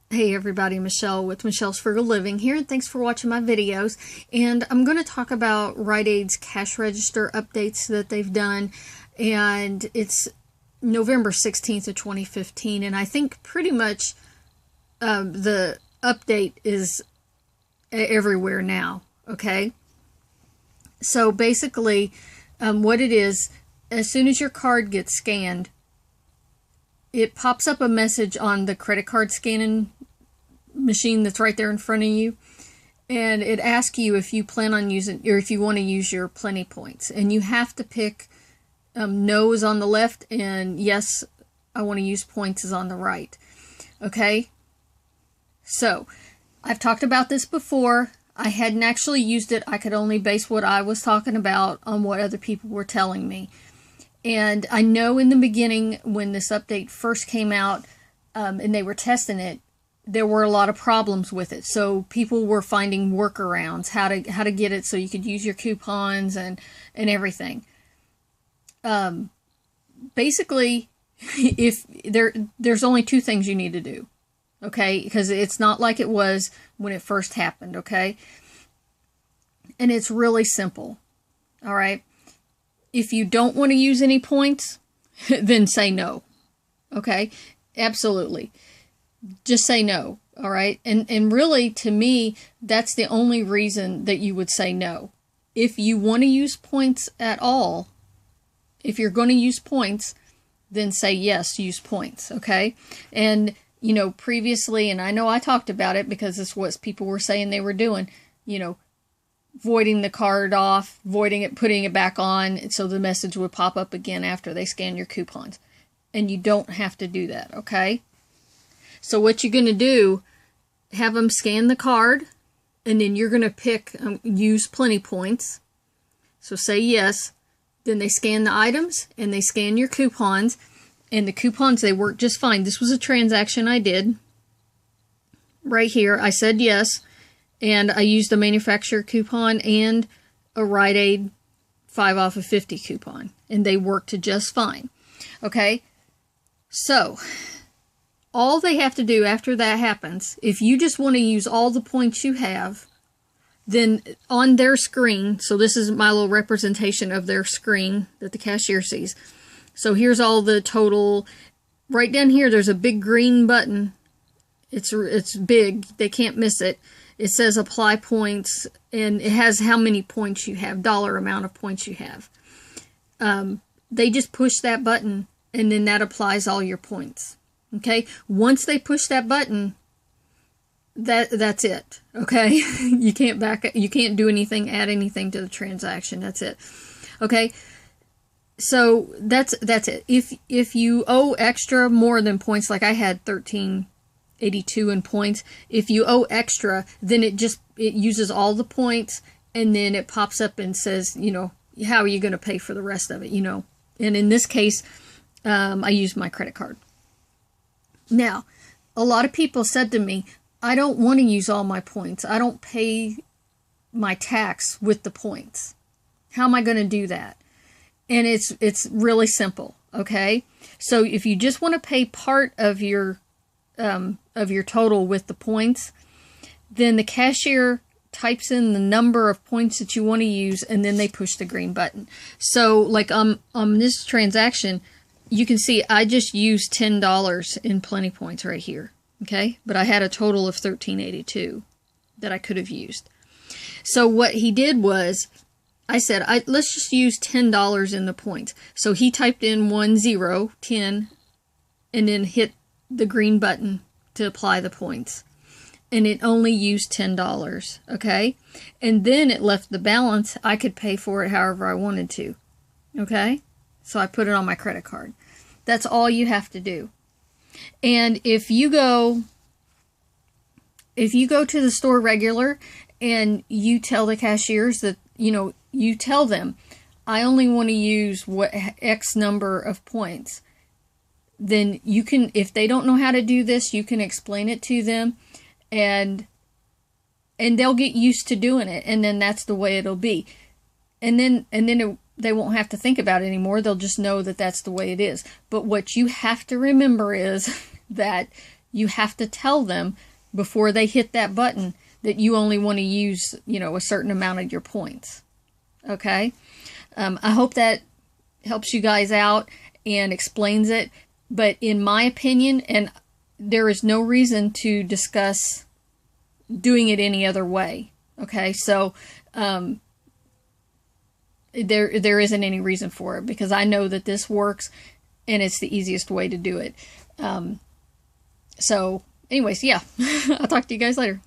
Hey everybody, Michelle with Michelle's Frugal Living here, and thanks for watching my videos. And I'm going to talk about Rite Aid's cash register updates that they've done, and it's November 16th of 2015, and I think pretty much the update is everywhere now, okay? So basically, what it is, as soon as your card gets scanned, it pops up a message on the credit card scanning machine that's right there in front of you, and it asks you if you plan on using, or if you want to use your Plenty points, and you have to pick no is on the left and yes, I want to use points is on the right. Okay, so I've talked about this before. I hadn't actually used it. I could only base what I was talking about on what other people were telling me. And I know in the beginning when this update first came out and they were testing it, there were a lot of problems with it. So people were finding workarounds, how to get it so you could use your coupons and everything. Basically, if there's only two things you need to do, okay? Because it's not like it was when it first happened, okay? And it's really simple, all right? If you don't want to use any points, then say no, okay? Absolutely. Just say no, all right? And really, to me, that's the only reason that you would say no. If you want to use points at all, if you're going to use points, then say yes, use points, okay? And, you know, previously, and I know I talked about it because it's what people were saying they were doing, you know, voiding the card off, voiding it, putting it back on, so the message would pop up again after they scan your coupons. And you don't have to do that, okay? So what you're going to do, have them scan the card, and then you're going to pick use Plenty points. So say yes. Then they scan the items, and they scan your coupons, and the coupons, they work just fine. This was a transaction I did. Right here, I said yes, and I used a manufacturer coupon and a Rite Aid 5 off of 50 coupon, and they worked just fine. Okay, so all they have to do after that happens, if you just want to use all the points you have, then on their screen, so this is my little representation of their screen that the cashier sees. So here's all the total. Right down here, there's a big green button. It's big. They can't miss it. It says apply points, and it has how many points you have, dollar amount of points you have. They just push that button, and then that applies all your points. Okay? Once they push that button, that's it. Okay? You can't do anything, add anything to the transaction. That's it. Okay? So that's it. If you owe extra more than points, like I had 1382 in points, if you owe extra, then it uses all the points, and then it pops up and says, you know, how are you going to pay for the rest of it, you know? And in this case, I used my credit card. Now, a lot of people said to me, I don't want to use all my points. I don't pay my tax with the points. How am I going to do that? And it's really simple, okay? So if you just want to pay part of your total with the points, then the cashier types in the number of points that you want to use, and then they push the green button. So like on this transaction, you can see I just used $10 in Plenty points right here, okay? But I had a total of $13.82 that I could have used. So what he did was, I said, let's just use $10 in the points. So he typed in 10, and then hit the green button to apply the points. And it only used $10, okay? And then it left the balance. I could pay for it however I wanted to, okay? So I put it on my credit card. That's all you have to do. And if you go to the store regular and you tell the cashiers that, you know, you tell them, I only want to use what X number of points, then you can, if they don't know how to do this, you can explain it to them, and they'll get used to doing it, and then that's the way it'll be. And then they won't have to think about it anymore. They'll just know that that's the way it is. But what you have to remember is that you have to tell them before they hit that button that you only want to use, a certain amount of your points. Okay? I hope that helps you guys out and explains it. But in my opinion, and there is no reason to discuss doing it any other way. Okay? So, there isn't any reason for it, because I know that this works and it's the easiest way to do it. So anyways, yeah, I'll talk to you guys later.